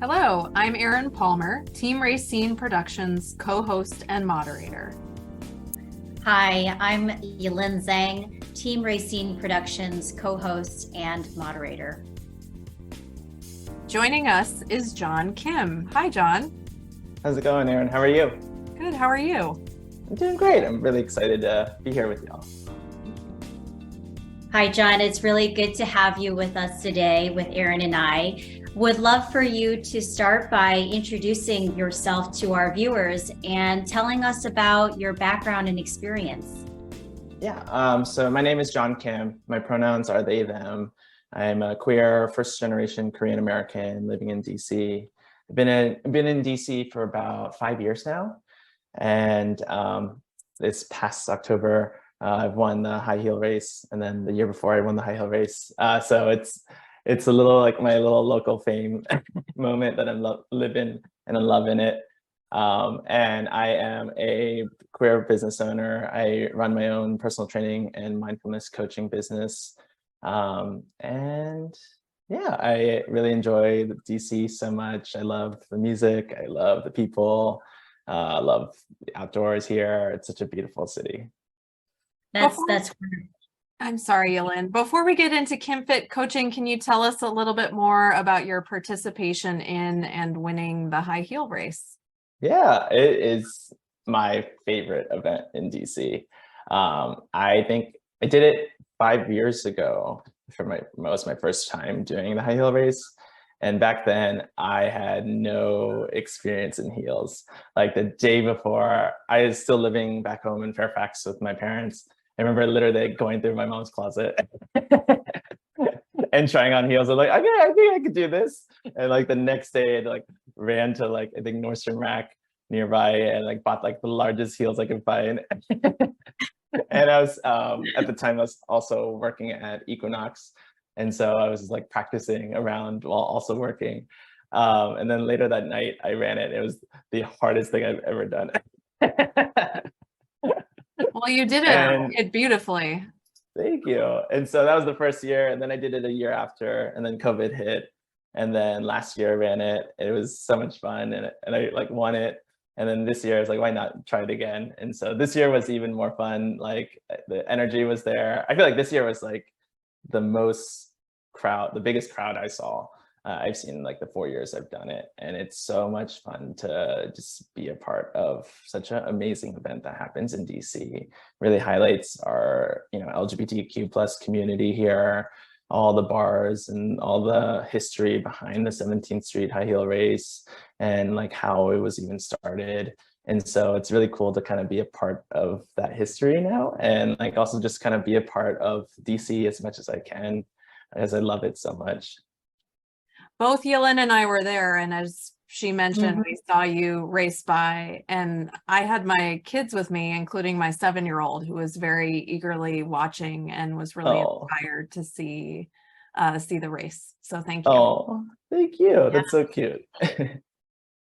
Hello, I'm Erin Palmer, Team Rayceen Productions co-host and moderator. Hi, I'm Yilin Zhang, Team Rayceen Productions co-host and moderator. Joining us is John Kim. Hi, John. How's it going, Erin? How are you? Good, how are you? I'm doing great. I'm really excited to be here with y'all. Hi, John. It's really good to have you with us today with Erin and I. Would love for you to start by introducing yourself to our viewers and telling us about your background and experience. Yeah, so my name is John Kim. My pronouns are they, them. I'm a queer, first-generation Korean American living in DC. I've been in DC for about 5 years now. And this past October, I've won the high heel race. And then the year before I won the high heel race. So it's a little like my little local fame moment that I'm living and I'm loving it. And I am a queer business owner. I run my own personal training and mindfulness coaching business. And yeah, I really enjoy DC so much. I love the music. I love the people. I love the outdoors here. It's such a beautiful city. That's I'm sorry, Yilin. Before we get into KIMFIT coaching, can you tell us a little bit more about your participation in and winning the high heel race? Yeah, it is my favorite event in DC. I think I did it 5 years ago for my first time doing the high heel race. And back then I had no experience in heels. Like the day before, I was still living back home in Fairfax with my parents. I remember literally going through my mom's closet and trying on heels. I'm like, okay, I think I could do this. And like the next day, I like ran to like I think Nordstrom Rack nearby and like bought like the largest heels I could find. And I was at the time I was also working at Equinox, and so I was like practicing around while also working. And then later that night, I ran it. It was the hardest thing I've ever done. Well, you did it beautifully. Thank you. And so that was the first year, and then I did it a year after, and then COVID hit, and then last year I ran it. It was so much fun, and I like won it. And then this year I was like, why not try it again? And so this year was even more fun. Like the energy was there. I feel like this year was like the biggest crowd I saw. I've seen in like the 4 years I've done it. And it's so much fun to just be a part of such an amazing event that happens in DC. Really highlights our, LGBTQ plus community here, all the bars and all the history behind the 17th Street high heel race and like how it was even started. And so it's really cool to kind of be a part of that history now, and like also just kind of be a part of DC as much as I can, as I love it so much. Both Yilin and I were there, and as she mentioned, we saw you race by, and I had my kids with me, including my 7-year-old, who was very eagerly watching and was really inspired to see the race. So thank you. Oh, thank you. Yeah. That's so cute.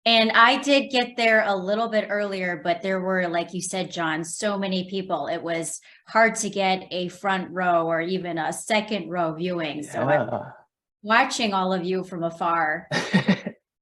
And I did get there a little bit earlier, but there were, like you said, John, so many people. It was hard to get a front row or even a second row viewing. Yeah. So I'm watching all of you from afar.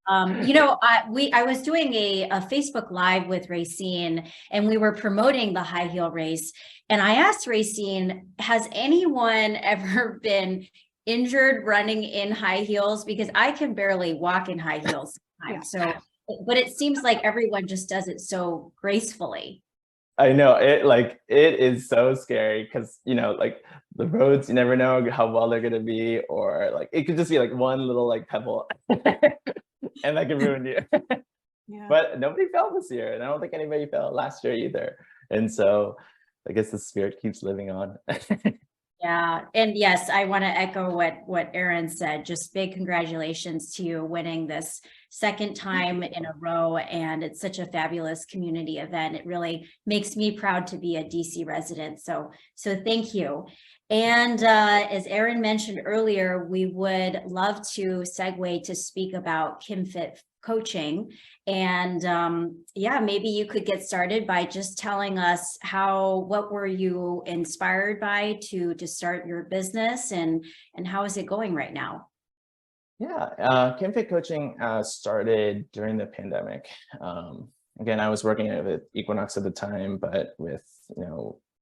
I was doing a Facebook Live with Rayceen, and we were promoting the high heel race. And I asked Rayceen, has anyone ever been injured running in high heels? Because I can barely walk in high heels sometimes. Yeah. But it seems like everyone just does it so gracefully. I know it is so scary because, like the roads, you never know how well they're going to be, or like it could just be like one little like pebble and that can ruin you. Yeah. But nobody fell this year, and I don't think anybody fell last year either. And so I guess the spirit keeps living on. Yeah. And yes, I want to echo what Erin said. Just big congratulations to you winning this second time in a row. And it's such a fabulous community event. It really makes me proud to be a DC resident. So thank you. And as Erin mentioned earlier, we would love to segue to speak about KIMFIT coaching. And maybe you could get started by just telling us what were you inspired by to start your business, and how is it going right now? Yeah, KIMFIT coaching started during the pandemic. Again, I was working at Equinox at the time, but with,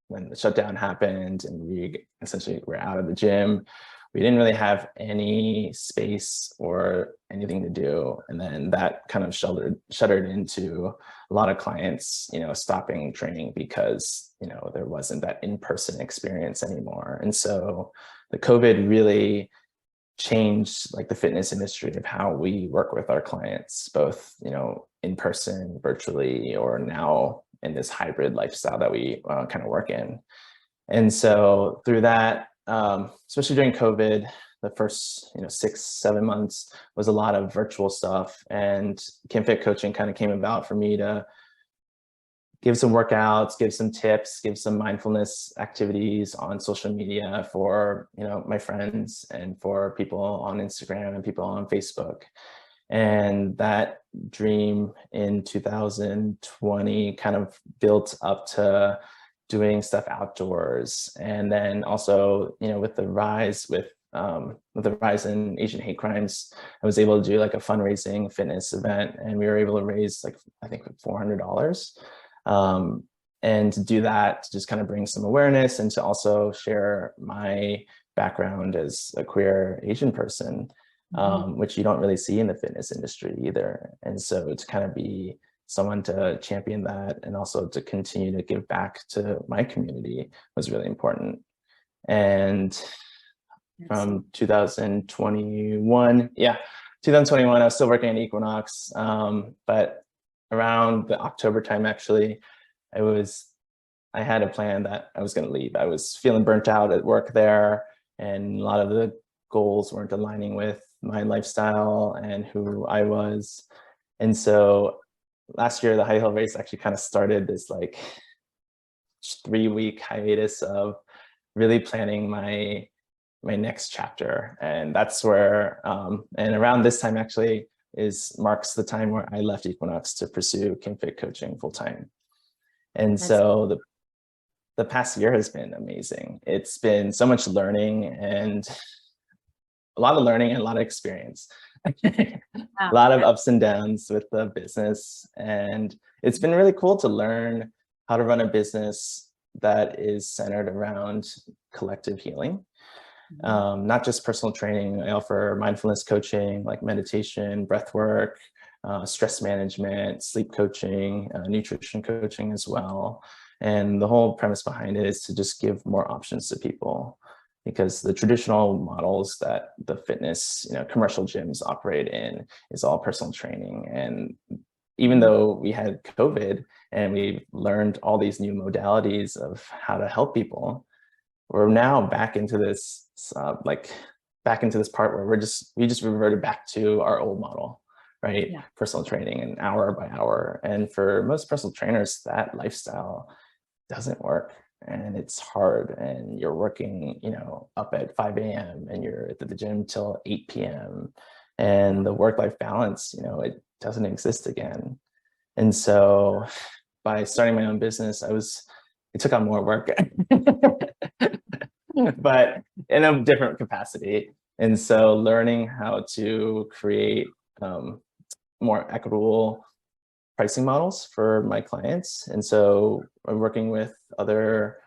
when the shutdown happened and we essentially were out of the gym, we didn't really have any space or anything to do. And then that kind of shuttered into a lot of clients, stopping training because, there wasn't that in-person experience anymore. And so the COVID really changed like the fitness industry of how we work with our clients, both, in person, virtually, or now in this hybrid lifestyle that we kind of work in. And so through that, especially during COVID, the first 6-7 months was a lot of virtual stuff, and KIMFIT coaching kind of came about for me to give some workouts, give some tips, give some mindfulness activities on social media for my friends and for people on Instagram and people on Facebook. And that dream in 2020 kind of built up to doing stuff outdoors. And then also, with the rise in Asian hate crimes, I was able to do like a fundraising fitness event, and we were able to raise like, I think $400. And to do that, to just kind of bring some awareness and to also share my background as a queer Asian person, which you don't really see in the fitness industry either. And so to kind of be someone to champion that and also to continue to give back to my community was really important. And from 2021, I was still working at Equinox, but around the October time, actually, I had a plan that I was going to leave. I was feeling burnt out at work there, and a lot of the goals weren't aligning with my lifestyle and who I was. And so last year, the high heel race actually kind of started this like 3-week hiatus of really planning my next chapter. And that's where, and around this time actually marks the time where I left Equinox to pursue KIMFIT coaching full time. And so the past year has been amazing. It's been so much learning, and a lot of learning and a lot of experience. A lot of ups and downs with the business. And it's been really cool to learn how to run a business that is centered around collective healing. Not just personal training. I offer mindfulness coaching, like meditation, breath work, stress management, sleep coaching, nutrition coaching as well. And the whole premise behind it is to just give more options to people, because the traditional models that the fitness, commercial gyms operate in is all personal training. And even though we had COVID and we learned all these new modalities of how to help people, we're now back into this part where we just reverted back to our old model, right? Yeah. Personal training and hour by hour. And for most personal trainers, that lifestyle doesn't work, and it's hard, and you're working, up at 5 a.m. and you're at the gym till 8 p.m. and the work-life balance, it doesn't exist again. And so by starting my own business, it took on more work, but in a different capacity. And so learning how to create more equitable pricing models for my clients. And so I'm working with other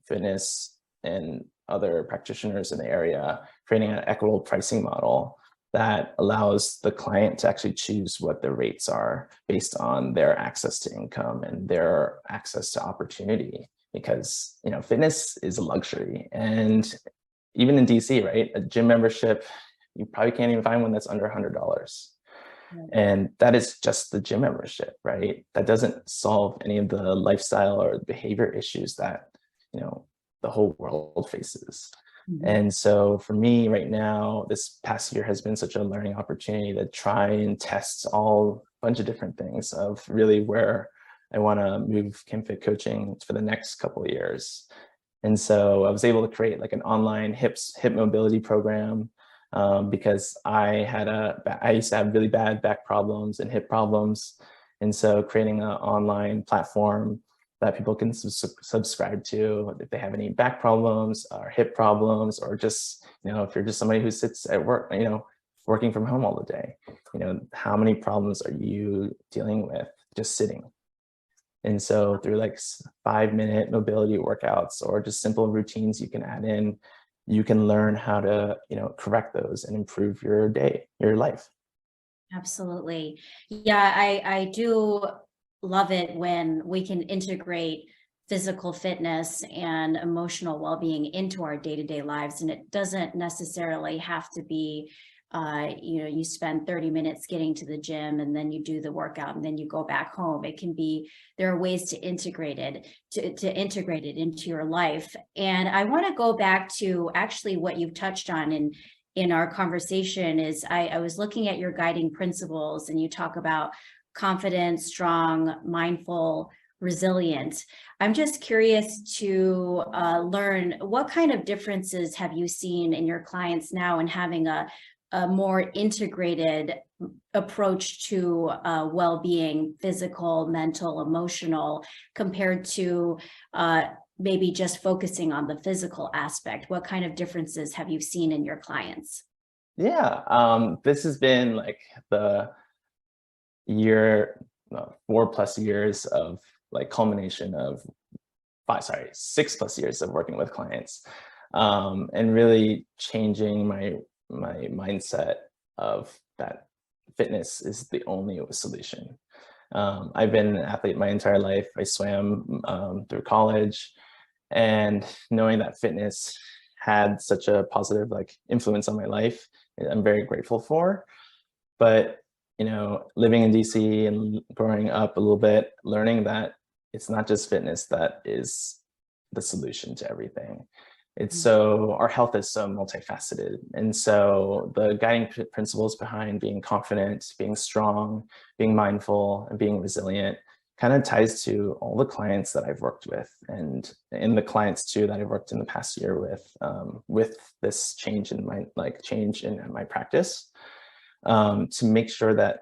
fitness and other practitioners in the area, creating an equitable pricing model that allows the client to actually choose what the rates are based on their access to income and their access to opportunity. Because, fitness is a luxury. And even in DC, right, a gym membership, you probably can't even find one that's under $100. And that is just the gym membership, right? That doesn't solve any of the lifestyle or behavior issues that, the whole world faces. And so for me right now, this past year has been such a learning opportunity to try and test all bunch of different things of really where I want to move KIMFIT coaching for the next couple of years. And so I was able to create like an online hip mobility program, because I used to have really bad back problems and hip problems. And so creating an online platform that people can subscribe to if they have any back problems or hip problems, or just, if you're just somebody who sits at work, working from home all the day. You know, how many problems are you dealing with just sitting? And so through like 5-minute mobility workouts or just simple routines you can add in, you can learn how to, you know, correct those and improve your day, your life. Absolutely. Yeah, I do love it when we can integrate physical fitness and emotional well-being into our day-to-day lives. And it doesn't necessarily have to be, you know, you spend 30 minutes getting to the gym and then you do the workout and then you go back home. It can be, there are ways to integrate it, to integrate it into your life. And I want to go back to actually what you've touched on in our conversation is I was looking at your guiding principles, and you talk about confident, strong, mindful, resilient. I'm just curious to learn, what kind of differences have you seen in your clients now in having a more integrated approach to well-being, physical, mental, emotional, compared to maybe just focusing on the physical aspect? What kind of differences have you seen in your clients? Yeah, this has been like the 4+ years of like culmination of 6+ years of working with clients, and really changing my mindset of that fitness is the only solution. I've been an athlete my entire life. I swam through college, and knowing that fitness had such a positive like influence on my life, I'm very grateful for. But you know, living in DC and growing up a little bit, learning that it's not just fitness that is the solution to everything. It's so, our health is so multifaceted. And so the guiding principles behind being confident, being strong, being mindful, and being resilient kind of ties to all the clients that I've worked with, and in the clients too that I've worked in the past year with this change in my practice, to make sure that,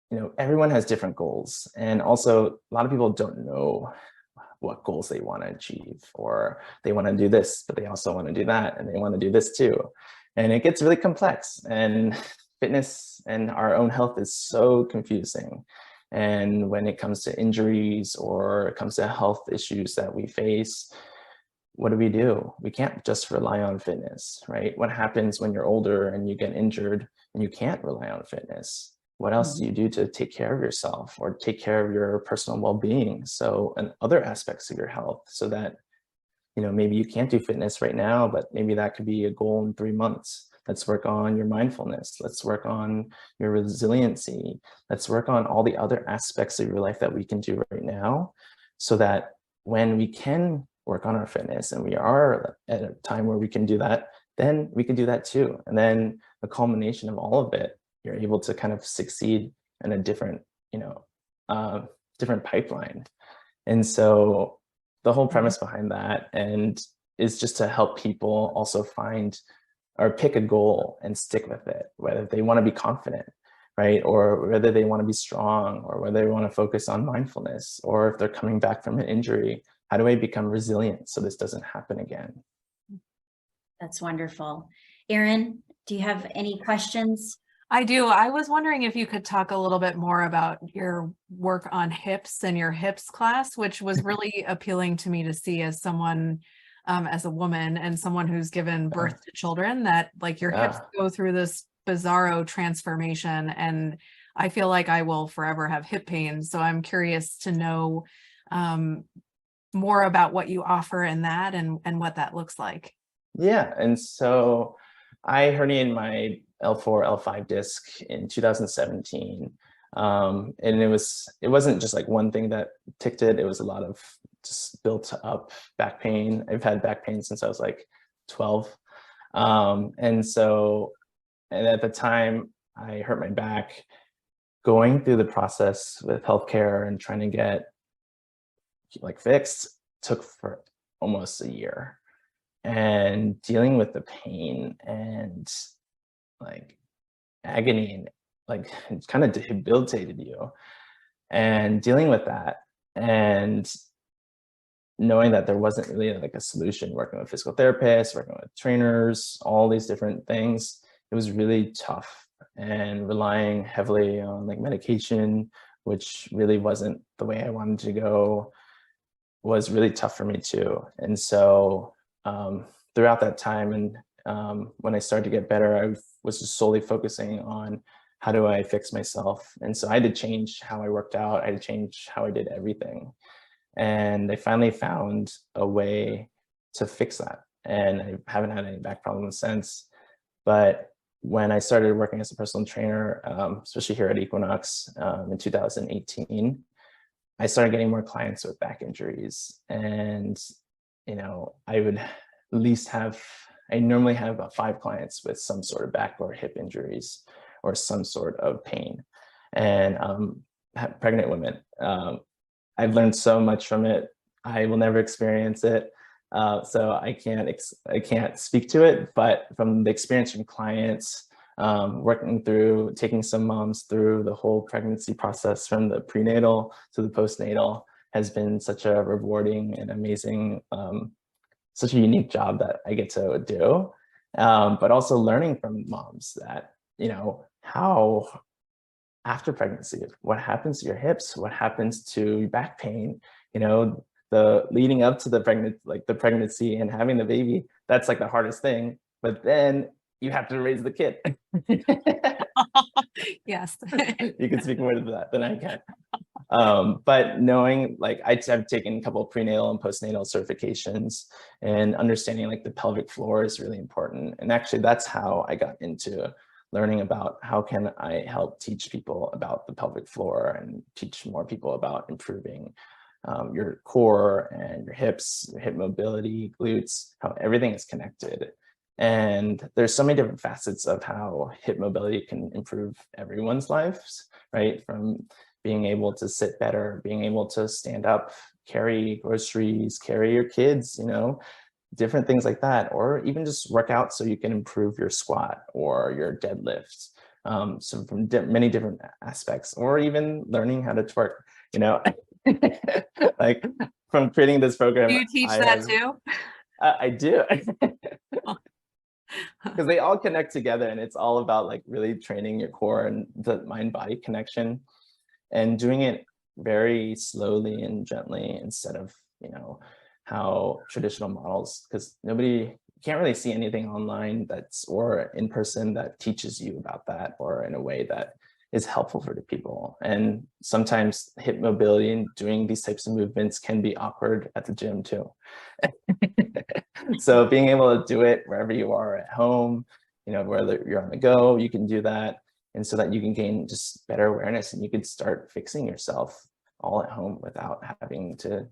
you know, everyone has different goals. And also a lot of people don't know what goals they want to achieve, or they want to do this, but they also want to do that, and they want to do this too. And it gets really complex, and fitness and our own health is so confusing. And when it comes to injuries or it comes to health issues that we face, what do? We can't just rely on fitness, right? What happens when you're older and you get injured and you can't rely on fitness? What else do you do to take care of yourself or take care of your personal well-being? So, and other aspects of your health, so that, you know, maybe you can't do fitness right now, but maybe that could be a goal in 3 months. Let's work on your mindfulness. Let's work on your resiliency. Let's work on all the other aspects of your life that we can do right now, so that when we can work on our fitness and we are at a time where we can do that, then we can do that too. And then the culmination of all of it, you're able to kind of succeed in a different, you know, different pipeline. And so the whole premise behind that and is just to help people also find or pick a goal and stick with it, whether they want to be confident, right? Or whether they want to be strong, or whether they want to focus on mindfulness, or if they're coming back from an injury, how do I become resilient so this doesn't happen again? That's wonderful. Erin, do you have any questions? I do. I was wondering if you could talk a little bit more about your work on hips and your hips class, which was really appealing to me to see as someone, as a woman and someone who's given birth to children, that like your hips go through this bizarro transformation. And I feel like I will forever have hip pain. So I'm curious to know more about what you offer in that and what that looks like. Yeah, and so I herniated my L4, L5 disc in 2017. And it wasn't just like one thing that ticked it. It was a lot of just built up back pain. I've had back pain since I was like 12. And at the time I hurt my back, going through the process with healthcare and trying to get like fixed took for almost a year. And dealing with the pain and like agony, and like it kind of debilitated you, and dealing with that and knowing that there wasn't really like a solution, working with physical therapists, working with trainers, all these different things, it was really tough. and relying heavily on like medication, which really wasn't the way I wanted to go, was really tough for me too. And so throughout that time, and when I started to get better, I was just solely focusing on how do I fix myself. And so I had to change how I worked out. I had to change how I did everything. And I finally found a way to fix that. And I haven't had any back problems since. But when I started working as a personal trainer, especially here at Equinox in 2018, I started getting more clients with back injuries. And, you know, I would at least I normally have about 5 clients with some sort of back or hip injuries or some sort of pain. And pregnant women. I've learned so much from it. I will never experience it. So I can't speak to it, but from the experience from clients, taking some moms through the whole pregnancy process from the prenatal to the postnatal has been such a rewarding and amazing, such a unique job that I get to do. But also learning from moms that, you know, how after pregnancy, what happens to your hips, what happens to your back pain, you know, the leading up to the pregnancy and having the baby, that's like the hardest thing. But then you have to raise the kid. Yes. You can speak more to that than I can. But knowing, like, I've taken a couple of prenatal and postnatal certifications, and understanding like the pelvic floor is really important. And actually that's how I got into learning about how can I help teach people about the pelvic floor and teach more people about improving your core and your hips, your hip mobility, glutes, how everything is connected. And there's so many different facets of how hip mobility can improve everyone's lives, right? From being able to sit better, being able to stand up, carry groceries, carry your kids, you know, different things like that, or even just work out so you can improve your squat or your deadlifts. So from many different aspects, or even learning how to twerk, you know, like from creating this program. Do you teach that too? I do. Because they all connect together, and it's all about like really training your core and the mind-body connection, and doing it very slowly and gently instead of, you know, how traditional models, because you can't really see anything online or in person that teaches you about that, or in a way that is helpful for the people. And sometimes hip mobility and doing these types of movements can be awkward at the gym too. So being able to do it wherever you are at home, you know, whether you're on the go, you can do that. And so that you can gain just better awareness, and you can start fixing yourself all at home without having to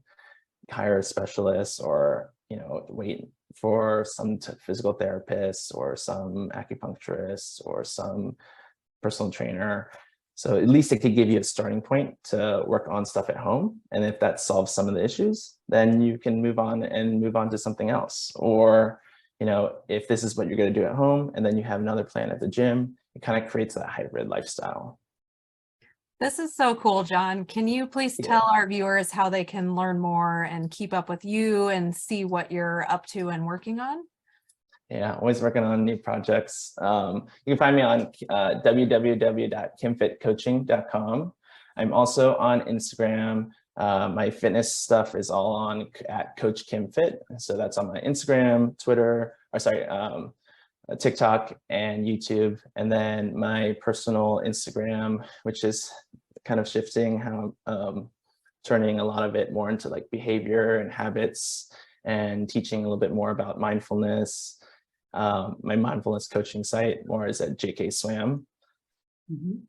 hire a specialist, or, you know, wait for some physical therapist or some acupuncturist or some personal trainer. So at least it could give you a starting point to work on stuff at home. And if that solves some of the issues, then you can move on to something else. Or, you know, if this is what you're going to do at home and then you have another plan at the gym, it kind of creates that hybrid lifestyle. This is so cool, John. Can you please tell our viewers how they can learn more and keep up with you and see what you're up to and working on? Yeah, always working on new projects. You can find me on www.kimfitcoaching.com. I'm also on Instagram. My fitness stuff is all on at Coach KIMFIT. So that's on my Instagram, Twitter, TikTok and YouTube. And then my personal Instagram, which is kind of shifting how turning a lot of it more into like behavior and habits, and teaching a little bit more about mindfulness. My mindfulness coaching site more is at JK Swam. Mm-hmm.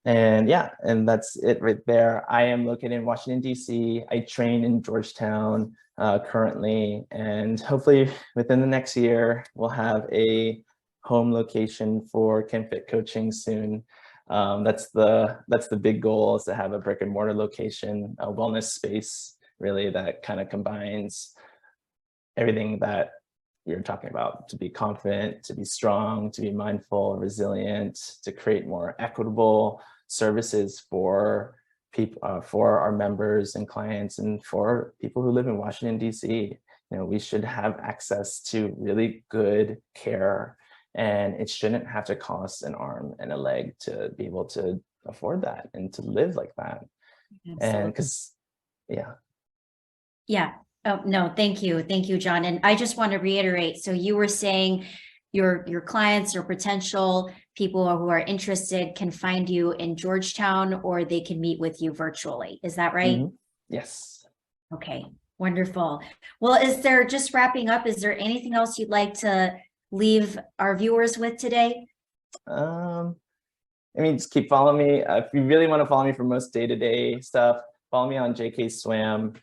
And yeah, and that's it right there. I am located in Washington, D.C. I train in Georgetown currently, and hopefully within the next year, we'll have a home location for KIMFIT coaching soon. That's the big goal, is to have a brick and mortar location, a wellness space, really, that kind of combines everything that we were talking about: to be confident, to be strong, to be mindful, resilient, to create more equitable services for people, for our members and clients, and for people who live in Washington, D.C. You know, we should have access to really good care And it shouldn't have to cost an arm and a leg to be able to afford that and to live like that. And because, yeah. Yeah. Oh, no, thank you. Thank you, John. And I just want to reiterate. So you were saying your clients or potential people who are interested can find you in Georgetown, or they can meet with you virtually. Is that right? Mm-hmm. Yes. Okay, wonderful. Well, just wrapping up, is there anything else you'd like to leave our viewers with today? I mean, just keep following me. If you really want to follow me for most day-to-day stuff, follow me on JK Swam.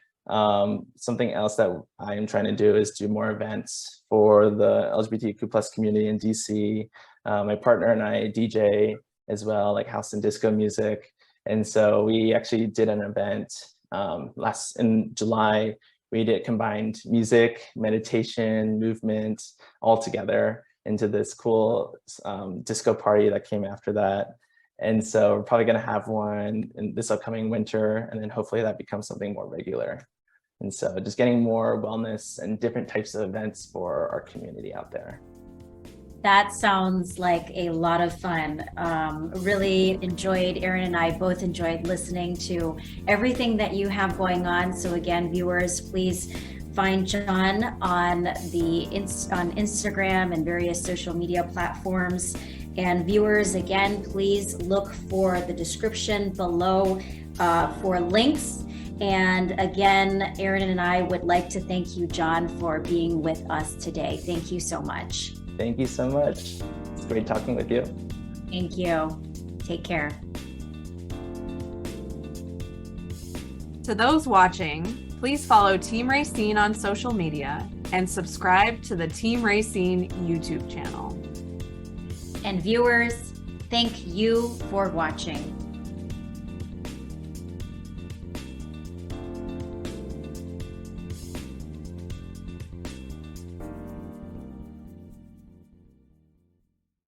Something else that I am trying to do is do more events for the LGBTQ plus community in DC. My partner and I DJ as well, like house and disco music. And so we actually did an event in July. We did combined music, meditation, movement all together into this cool disco party that came after that. And so we're probably going to have one in this upcoming winter, and then hopefully that becomes something more regular. And so just getting more wellness and different types of events for our community out there. That sounds like a lot of fun. Really enjoyed, Erin and I both enjoyed listening to everything that you have going on. So again, viewers, please find John on Instagram and various social media platforms. And viewers, again, please look for the description below for links. And again, Erin and I would like to thank you, John, for being with us today. Thank you so much. Thank you so much. It's great talking with you. Thank you. Take care. To those watching, please follow Team Rayceen on social media and subscribe to the Team Rayceen YouTube channel. And viewers, thank you for watching.